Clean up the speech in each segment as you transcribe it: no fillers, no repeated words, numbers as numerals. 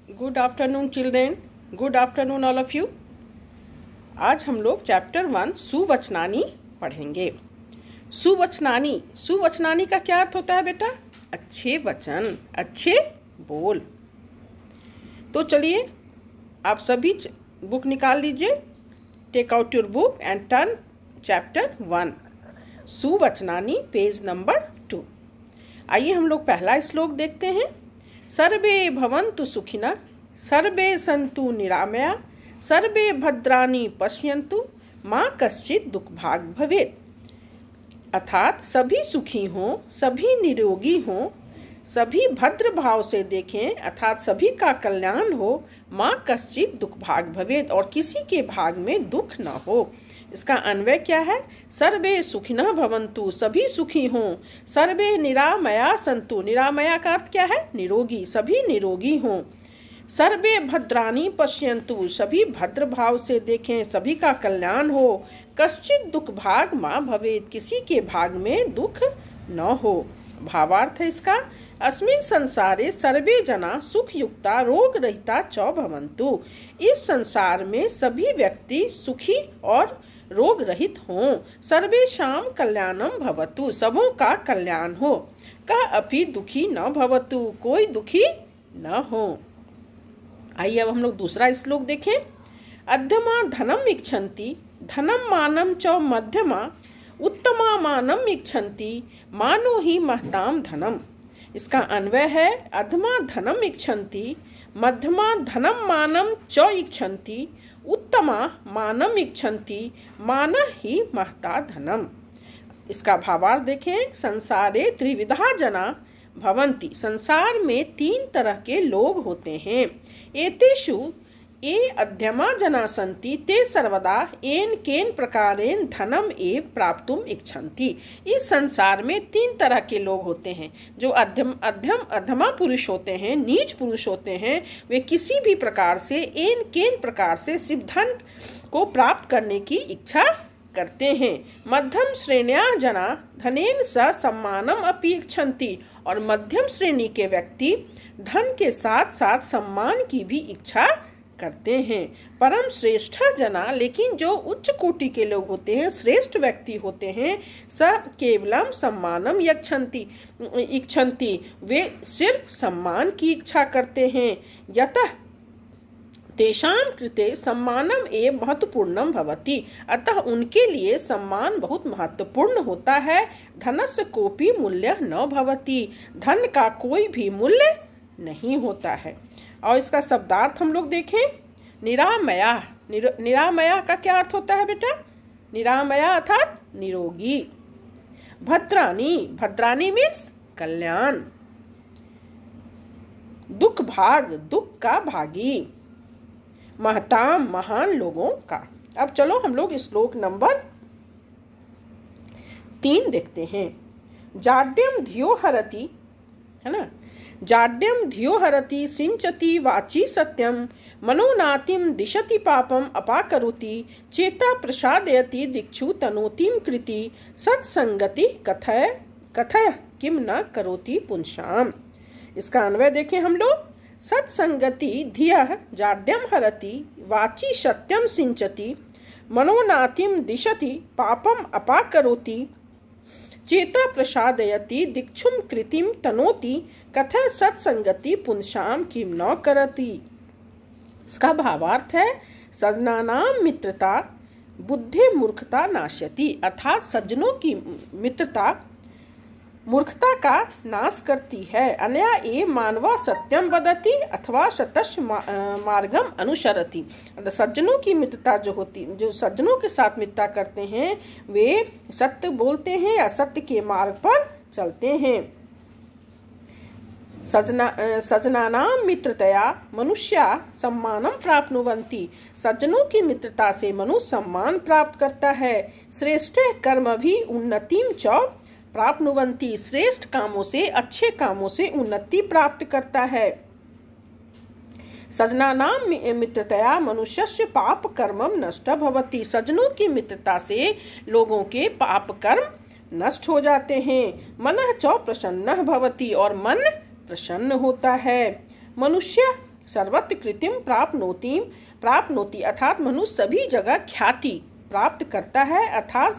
Good afternoon children, good afternoon all of you. आज हम लोग चैप्टर 1 सुवचनानी पढ़ेंगे। सुवचनानी का क्या अर्थ होता है बेटा? अच्छे वचन, अच्छे बोल। तो चलिए आप सभी बुक निकाल लीजिए। Take out your book and turn chapter 1 सुवचनानी, पेज नंबर 2। आइए हम लोग पहला श्लोक देखते हैं। सर्वे भवन्तु सुखिनः, सर्वे सन्तु निरामया, सर्वे भद्राणि पश्यन्तु, मा कश्चित् दुःखभाग् भवेत्। अर्थात सभी सुखी हों, सभी निरोगी हों, सभी भद्र भाव से देखें, अर्थात सभी का कल्याण हो। माँ कश्चित् दुःखभाग् भवेत्, और किसी के भाग में दुख न हो। इसका अन्वय क्या है? सर्वे सुखिनः भवन्तु, सभी सुखी हों। सर्वे निरामया सन्तु, निरामया का अर्थ क्या है? निरोगी, सभी निरोगी हों। सर्वे भद्राणि पश्यन्तु, सभी भद्र भाव से देखें, सभी का कल्याण हो। कश्चित् दुःखभाग् मा भवेत्, किसी के भाग में दुख न हो। भावार्थ है इसका, अस्मिन् संसारे सर्वे जना सुखयुक्ता रोग रहिता च भवन्तु। इस संसार में सभी व्यक्ति सुखी और रोग रहित हों। सर्वेषां कल्याणम भवतु, सबों का कल्याण हो। कः अपि दुखी न भवतु, कोई दुखी न हो। आइए अब हम लोग दूसरा श्लोक देखें। अध्यमा धनम इच्छन्ति, धनम मानम च मध्यमा, उत्तमा मानम इच्छन्ति, मानो ही महताम धनम। इसका अन्वय है, अधमा धनम इच्छन्ति, मध्यमा धनम मानम च इच्छन्ति, उत्तमा मानम इच्छन्ति, मान ही महता धनम। इसका भावार्थ देखें। संसारे त्रिविधा जना भवन्ति, संसार में 3 तरह के लोग होते हैं। एतेषु ये अध्यमा जना सन्ति, ते सर्वदा येन केन प्रकारेण धनम एव प्राप्तुम इच्छन्ति। इस संसार में 3 तरह के लोग होते हैं। जो अधमा पुरुष होते हैं, नीच पुरुष होते हैं, वे किसी भी प्रकार से येन केन प्रकार से शिव धन को प्राप्त करने की इच्छा करते हैं। मध्यम श्रेण्या जना धनेन स सम्मानम अपि इच्छन्ति, और मध्यम श्रेणी के व्यक्ति धन के साथ साथ सम्मान की भी इच्छा करते हैं। परम श्रेष्ठ जना, लेकिन जो उच्च कोटि के लोग होते हैं, श्रेष्ठ व्यक्ति होते हैं, स केवलम सम्मानम इच्छन्ति, वे सिर्फ सम्मान की इच्छा करते हैं। यतः तेषां कृते सम्मानम एव महत्वपूर्णम भवति, अतः उनके लिए सम्मान बहुत महत्वपूर्ण होता है। धनस्य कोपि मूल्य न भवति, धन का कोई भी मूल्य नहीं होता है। और इसका शब्दार्थ हम लोग देखें। निरामया, निरामया का क्या अर्थ होता है बेटा? निरामया अर्थात निरोगी। भद्राणी, भद्राणी मीन्स कल्याण। दुख भाग, दुख का भागी। महताम, महान लोगों का। अब चलो हम लोग श्लोक नंबर 3 देखते हैं। जाड्यम धियो हरति, है ना? जाड्यम धियो हरति, सिंचति वाची सत्यम, मनोनातिम दिशति पापम अपाकरोति, चेता प्रसादयति दिक्षु तनोतिम कृति, सत्संगति कथय किम न करोति पुंसाम। इसका अन्वय देखें हम लोग। सत्संगति धियः जाड्यम हरति, वाची सत्यम सिंचति, मनोनातिम दिशति पापम अपाकरोति, चेता प्रसादयति दिक्षुम कृतिम तनोति, कथा सत्संगति पुंसाम किम न करति। इसका भावार्थ है, सज्जनानां मित्रता बुद्धि मूर्खता नाश्यति, अर्थात सज्जनों की मित्रता मूर्खता का नाश करती है। अनया ये मानवा सत्यम वदति अथवा सतस्य मार्गम अनुसरति। सज्जनों की मित्रता जो होती, जो सज्जनों के साथ मित्रता करते हैं, वे सत्य बोलते हैं या सत्य के मार्ग पर चलते हैं। सज्जनानां मित्रतया मनुष्या सम्मानम प्राप्नुवन्ति, सज्जनों की मित्रता से मनुष्य सम्मान प्राप्त करता है। श्रेष्ठ कर्म भी उन्नतिम च प्राप्नुवन्ति, श्रेष्ठ कामों से, अच्छे कामों से उन्नति प्राप्त करता है। सज्जनानां मित्रतया मनुष्यस्य पाप कर्मम नष्ट भवति, सज्जनों की मित्रता से लोगों के पाप कर्म नष्ट हो जाते हैं। मनः च प्रसन्नः भवति, और मन प्रसन्न होता है। मनुष्य सर्वत्र कृतिम प्राप्नोति अर्थात मनुष्य सभी जगह ख्याति प्राप्त करता है। अर्थात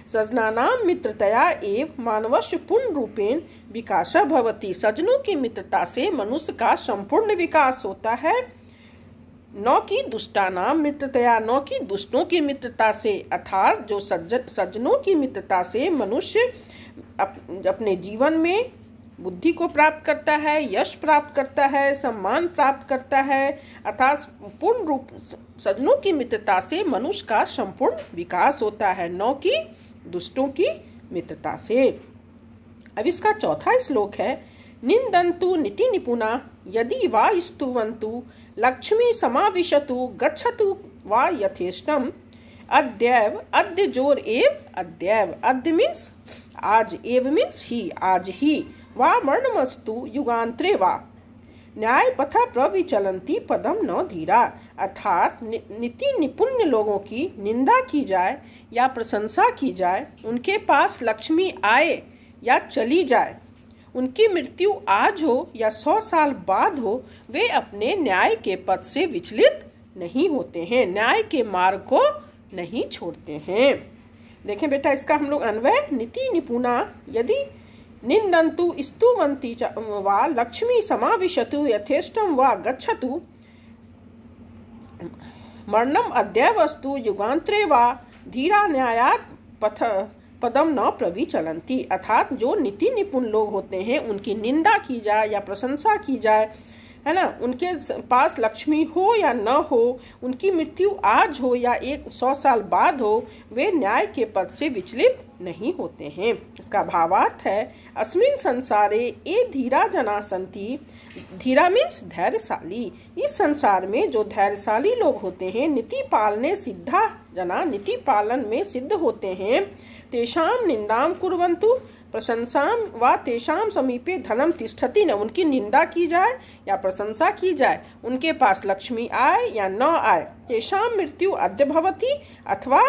सजनानाम मित्रतया एव मानवस्य पूर्ण रूपेण विकास भवति। सज्जनों की मित्रता से मनुष्य का संपूर्ण विकास होता है। न कि दुष्टानाम मित्रतया, न कि दुष्टों की मित्रता से। अर्थात जो सज्जनों की मित्रता से मनुष्य अपने जीवन में बुद्धि को प्राप्त करता है, यश प्राप्त करता है, सम्मान प्राप्त करता है। अर्थात पूर्ण रूप सज्जनों की मित्रता से मनुष्य का संपूर्ण विकास होता है, न कि दुष्टों की मित्रता से। अब इसका चौथा श्लोक है, निंदन्तु नीति निपुणा यदि वा स्तुवन्तु लक्ष्मी समाविशतु गच्छतु वा यथेष्टम अद्यैव अद्य जोर एव अद्यैव। अद्य मीन्स आज, एव मीन्स ही, आज ही, वा मरणमस्तु युगांतरे वा न्याय पथा प्रविचलन्ति पदम न धीरा। अर्थात नीति निपुण लोगों की निंदा की जाए या प्रशंसा की जाए, उनके पास लक्ष्मी आए या चली जाए, उनकी मृत्यु आज हो या 100 साल बाद हो, वे अपने न्याय के पथ से विचलित नहीं होते हैं, न्याय के मार्ग को नहीं छोड़ते हैं। देखें बेटा, इसका हम लोग अन्वय, नीति निपुणा यदि निंदन्तु स्तुवन्ति वा लक्ष्मी समाविशतु यथेष्टम वा गच्छतु मरणम अद्यैवस्तु युगांतरे वा धीरा न्यायात् पदम न प्रविचलन्ति। अर्थात जो नीति निपुण लोग होते हैं, उनकी निंदा की जाए या प्रशंसा की जाए, है ना, उनके पास लक्ष्मी हो या न हो, उनकी मृत्यु आज हो या 100 साल बाद हो, वे न्याय के पद से विचलित नहीं होते हैं। इसका भावार्थ है, अस्मिन संसारे ए धीरा जना संति। धीरा मीन्स धैर्यशाली। इस संसार में जो धैर्यशाली लोग होते हैं, नीति पालने सिद्धा जना, नीति पालन में सिद्ध होते हैं, तेषाम निंदाम कुर्वन्तु प्रशंसाम वा तेषाम समीपे धनम तिष्ठति न। उनकी निंदा की जाए या प्रशंसा की जाए, उनके पास लक्ष्मी आए या न आए, तेषाम मृत्यु अद्य भवति अथवा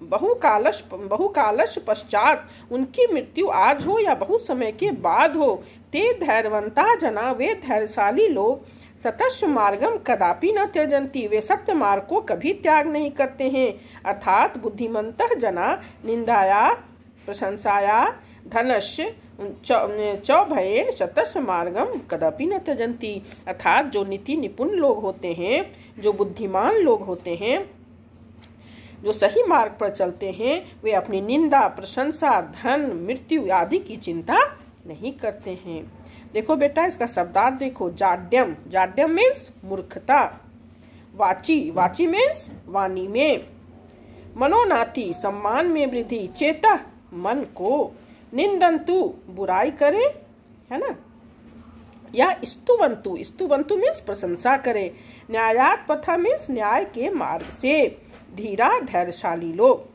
बहुकालश पश्चात, उनकी मृत्यु आज हो या बहुत समय के बाद हो, ते धैर्यवंता जना, वे धैर्यशाली लोग, सतस्व मार्गम कदापि न त्यजन्ति, वे सत्य मार्ग को कभी त्याग नहीं करते हैं। अर्थात बुद्धिमन्तः जना निंदाया प्रशंसाया धनस्य चौभयेन शतस्य मार्गम कदापि न त्यजन्ति। अर्थात जो नीति निपुण लोग होते हैं, जो बुद्धिमान लोग होते हैं, जो सही मार्ग पर चलते हैं, वे अपनी निंदा प्रशंसा धन मृत्यु आदि की चिंता नहीं करते हैं। देखो बेटा, इसका शब्दार्थ देखो, जाड्यम, जाड्यम मीन्स मूर्खता, वाची मीन्स वाणी में, मनोनाति सम्मान में वृद्धि, चेता मन को, निंदन्तु बुराई करे, है ना, या स्तुवन्तु मीन्स प्रशंसा करे, न्यायात् पथा मीन्स न्याय के मार्ग से, धीरा धैर्यशाली लोग।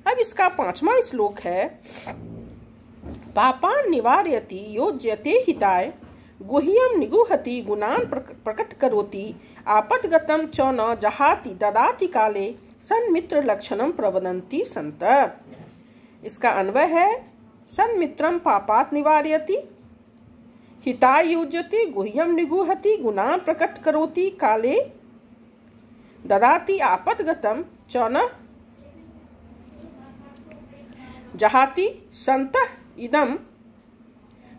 अब इसका 5वां श्लोक है, पापान निवारयति योज्यते हिताय गुह्यम निगुहति गुणान प्रकट करोति आपदगतम च न जहाति ददाति काले सन्मित्र लक्षणम प्रवदन्ति संत। इसका अन्वय है, सन्मित्रम पापात निवारयति हिताय योज्यते गुह्यम निगुहति गुणान प्रकट करोति काले ददाति आपदगतम च न जहाति संतः इदम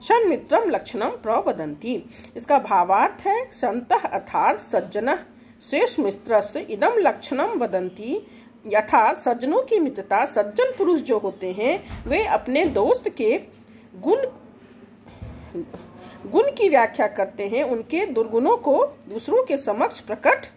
सन्मित्रम लक्षणम प्रवदन्ति। इसका भावार्थ है, संतः अर्थात सज्जनः शेष मित्रस्य इदम लक्षणम वदन्ति। यथा सज्जनों की मित्रता, सज्जन पुरुष जो होते हैं, वे अपने दोस्त के गुण की व्याख्या करते हैं, उनके दुर्गुणों को दूसरों के समक्ष प्रकट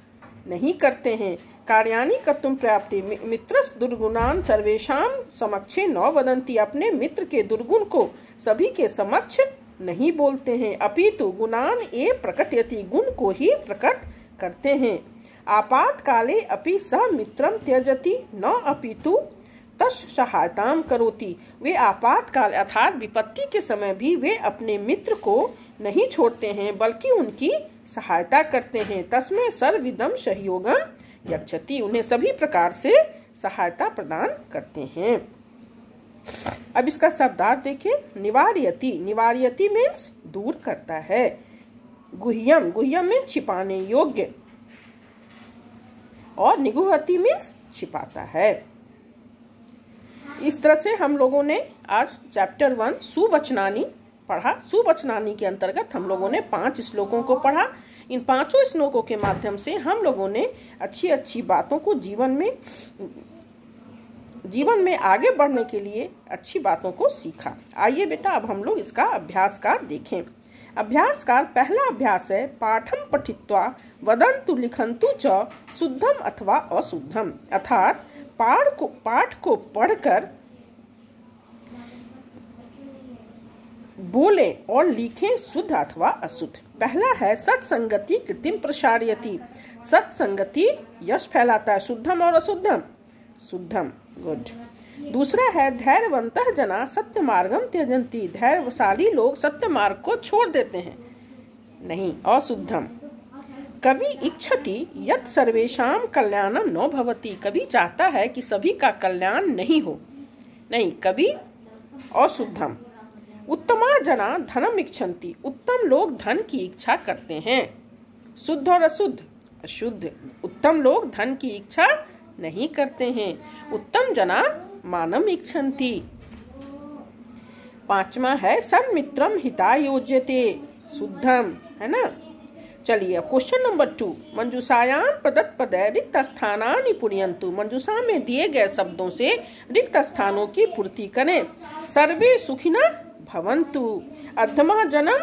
नहीं करते हैं। कार्याणि कर्तुम प्राप्ति मित्रस दुर्गुणान सर्वेषां समक्षे न वदन्ति। अपने मित्र के दुर्गुण को सभी के समक्ष नहीं बोलते हैं, अपितु गुणान ए प्रकटयति, गुण को ही प्रकट करते हैं। आपातकाले अपि स मित्रम त्यजति न अपितु तस् सहायताम करोति। वे आपातकाल अर्थात विपत्ति के समय भी वे अपने मित्र को नहीं छोड़ते हैं, बल्कि उनकी सहायता करते हैं। तस्मै सर्वविधम सहयोगम यच्छति, उन्हें सभी प्रकार से सहायता प्रदान करते हैं। अब इसका शब्दार्थ देखिए, निवारयति, निवारयति मीन्स दूर करता है, गुह्यम, गुह्यम मीन्स छिपाने योग्य, और निगुहति मीन्स छिपाता है। इस तरह से हम लोगों ने आज चैप्टर 1 सुवचनानी पढ़ा। सुवचनानी के अंतर्गत हम लोगों ने 5 श्लोकों को पढ़ा। इन 5 श्लोकों के माध्यम से हम लोगों ने अच्छी अच्छी बातों को जीवन में आगे बढ़ने के लिए अच्छी बातों को सीखा। आइए बेटा अब हम लोग इसका अभ्यासकार देखें। अभ्यासकार पहला अभ्यास है पाठम पठित्वा वदन्तु लिखन्तु च शुद्धम अथवा अशुद्धम, अर्थात पाठ को पढ़कर बोले और लिखें शुद्ध अथवा अशुद्ध। पहला है सत्संगति कृतिम प्रसारयति, सत्संगति यश फैलाता है, शुद्धम और अशुद्धम, शुद्धम, गुड। दूसरा है धैर्यवंतः जना सत्य मार्गम त्यजन्ति, धैर्यशाली लोग सत्य मार्ग को छोड़ देते हैं, नहीं, अशुद्धम। कवि इच्छति यत् सर्वेषां कल्याणं न भवति, कवि चाहता है कि सभी का कल्याण नहीं हो, नहीं, कवि अशुद्धम। उत्तमा जना धनम इच्छन्ति, उत्तम लोग धन की इच्छा करते हैं, शुद्ध और अशुद्ध, अशुद्ध। उत्तम लोग धन की इच्छा नहीं करते हैं, उत्तम जना मानम इच्छन्ति। पांचवा है सन्मित्रम हिताय योज्यते, शुद्धम, है ना। चलिए क्वेश्चन नंबर 2, मंजूषायाम प्रदत्त पदे रिक्त स्थानानि पूरयन्तु, मंजूषा में दिए गए शब्दों से रिक्त स्थानों की पूर्ति करें। सर्वे सुखिना भवन्तु, अध्यमा जनम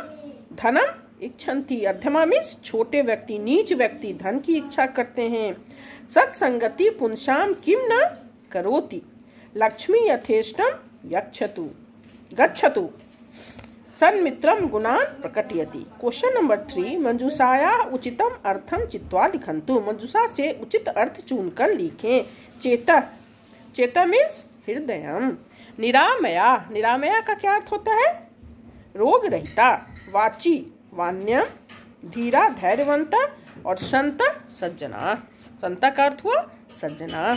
धनम इच्छन्ति, अध्यमा मीन्स छोटे व्यक्ति, नीच व्यक्ति धन की इच्छा करते हैं। सत्संगति पुंसाम किम न करोति, लक्ष्मी यथेष्टम गच्छतु, सन्मित्रम गुणान प्रकटयति। क्वेश्चन नंबर 3, मंजूषाया उचितम अर्थम चित्वा लिखन्तु, मंजूषा से उचित अर्थ चुनकर लिखें। चेता मीन्स हृदयम। निरामया, निरामया का क्या अर्थ होता है? रोग रहिता। वाची वान्यम, धीरा धैर्यवंता, और संत सज्जना, संता का अर्थ हुआ सज्जना।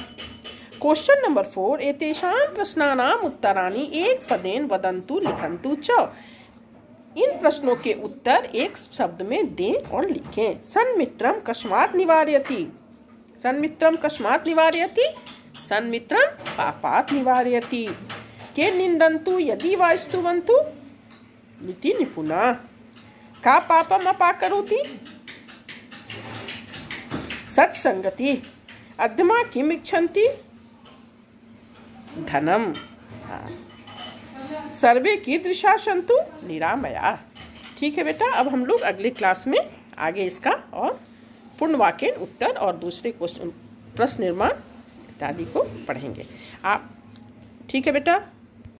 क्वेश्चन नंबर 4, एतेषां प्रश्नानाम उत्तराणि एक पदेन वदन्तु लिखन्तु च, इन प्रश्नों के उत्तर एक शब्द में दें और लिखें। सन्मित्रम कस्मात् निवारयति, सन्मित्रम कस्मात् निवारयति, सन्मित्रम पापात् निवारयति। के निंदन्तु यदि वा स्तुवन्तु इति निपुणा, का पापम अपाकरोति, सत्संगति। अध्यमा किम इच्छन्ति, धनम। सर्वे कीदृशा सन्तु निरामया। ठीक है बेटा, अब हम लोग अगले क्लास में आगे इसका और पूर्ण वाक्य उत्तर और दूसरे क्वेश्चन प्रश्न निर्माण इत्यादि को पढ़ेंगे। आप ठीक है बेटा।